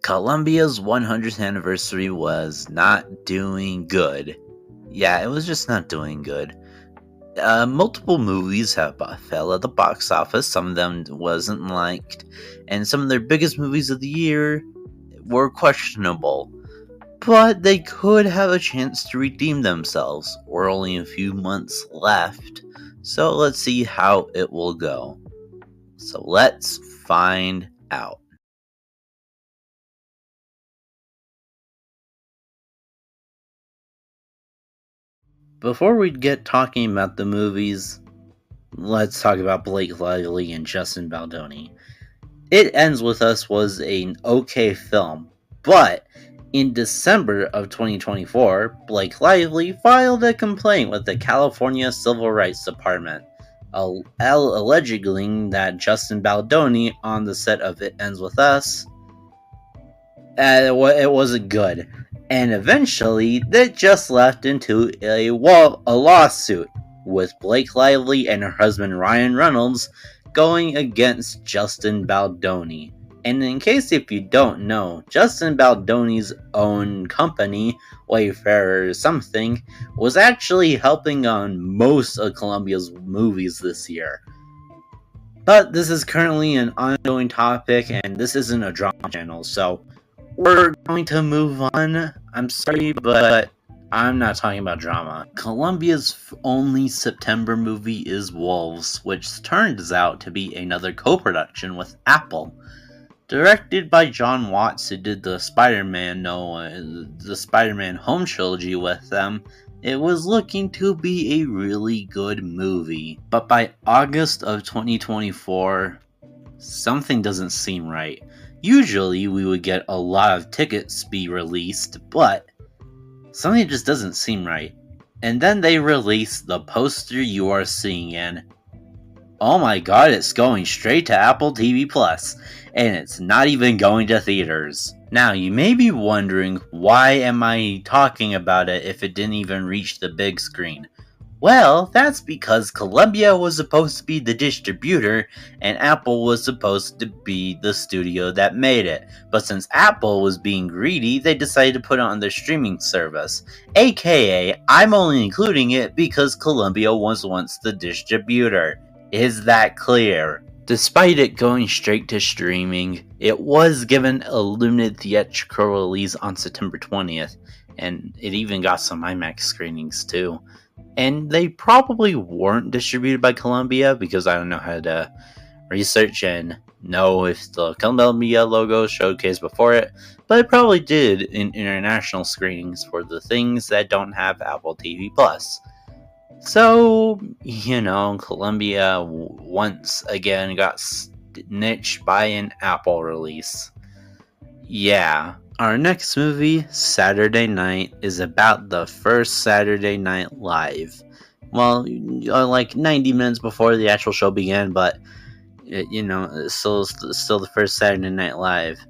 Columbia's 100th anniversary was not doing good. Yeah, it was just not doing good. Multiple movies have fell at the box office. Some of them wasn't liked, and some of their biggest movies of the year were questionable. But they could have a chance to redeem themselves. We're only a few months left, so let's see how it will go. So let's find out. Before we get talking about the movies, let's talk about Blake Lively and Justin Baldoni. It Ends With Us was an okay film, but in December of 2024, Blake Lively filed a complaint with the California Civil Rights Department, alleging that Justin Baldoni on the set of It Ends With Us, it wasn't good. And eventually, that just left into a lawsuit with Blake Lively and her husband Ryan Reynolds going against Justin Baldoni. And in case if you don't know, Justin Baldoni's own company, Wayfarer something, was actually helping on most of Columbia's movies this year. But this is currently an ongoing topic, and this isn't a drama channel, so we're going to move on. I'm sorry, but I'm not talking about drama. Columbia's only September movie is Wolves, which turns out to be another co-production with Apple. Directed by John Watts, who did the Spider-Man Home trilogy with them, it was looking to be a really good movie. But by August of 2024, something doesn't seem right. Usually we would get a lot of tickets be released, but something just doesn't seem right. And then they release the poster you are seeing, and oh my god, it's going straight to Apple TV Plus, and it's not even going to theaters. Now, you may be wondering, why am I talking about it if it didn't even reach the big screen? Well, that's because Columbia was supposed to be the distributor, and Apple was supposed to be the studio that made it. But since Apple was being greedy, they decided to put it on their streaming service. AKA, I'm only including it because Columbia was once the distributor. Is that clear? Despite it going straight to streaming, it was given a limited theatrical release on September 20th, and it even got some IMAX screenings too. And they probably weren't distributed by Columbia because I don't know how to research and know if the Columbia logo showcased before it, but it probably did in international screenings for the things that don't have Apple TV Plus. So, Columbia once again got snitched by an Apple release. Yeah. Our next movie, Saturday Night, is about the first Saturday Night Live. Well, like 90 minutes before the actual show began, but, it's still the first Saturday Night Live.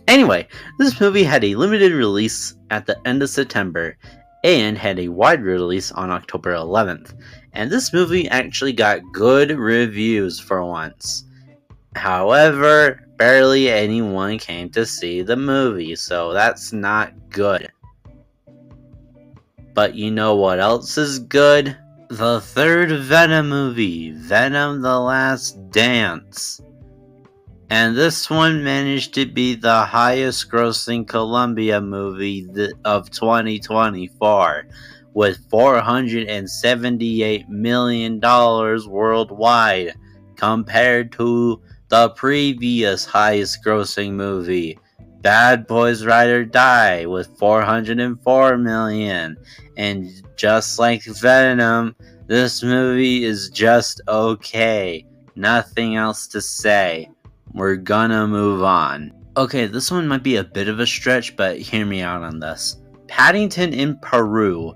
Anyway, this movie had a limited release at the end of September, and had a wide release on October 11th. And this movie actually got good reviews for once. However, barely anyone came to see the movie, so that's not good. But you know what else is good? The third Venom movie, Venom: The Last Dance. And this one managed to be the highest grossing Columbia movie of 2024, with $478 million worldwide, compared to the previous highest grossing movie, Bad Boys Ride or Die, with $404 million. And just like Venom, this movie is just okay. Nothing else to say. We're gonna move on. Okay, this one might be a bit of a stretch, but hear me out on this. Paddington in Peru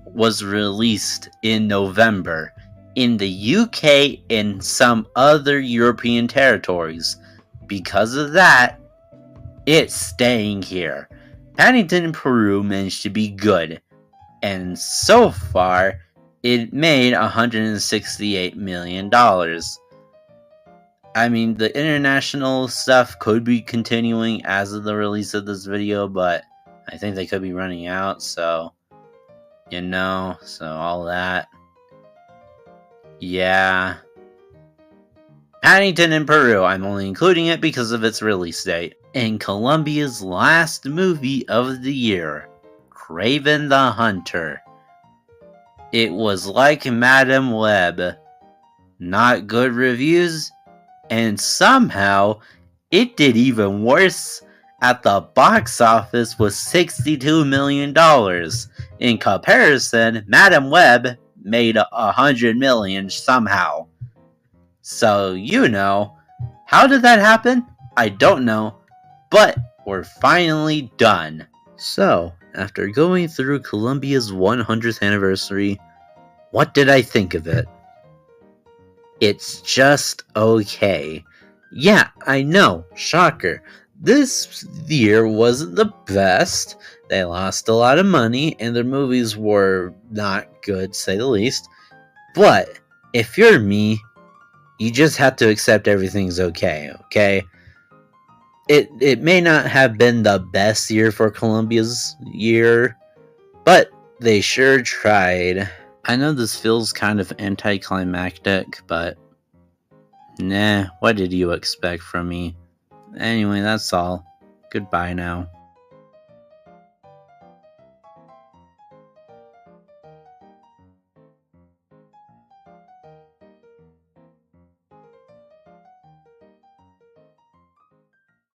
was released in November in the UK and some other European territories. Because of that, it's staying here. Paddington in Peru managed to be good, and so far, it made $168 million. I mean, the international stuff could be continuing as of the release of this video, but I think they could be running out, so, so all that. Yeah. Paddington in Peru, I'm only including it because of its release date. And Columbia's last movie of the year, Kraven the Hunter. It was like Madame Web. Not good reviews, and somehow it did even worse at the box office with $62 million. In comparison, Madame Web made $100 million somehow. So, how did that happen? I don't know, but we're finally done. So, after going through Columbia's 100th anniversary, what did I think of it? It's just okay. Yeah, I know, shocker. This year wasn't the best. They lost a lot of money, and their movies were not good, to say the least. But, if you're me, you just have to accept everything's okay? It may not have been the best year for Columbia's year, but they sure tried. I know this feels kind of anticlimactic, but nah, what did you expect from me? Anyway, that's all. Goodbye now.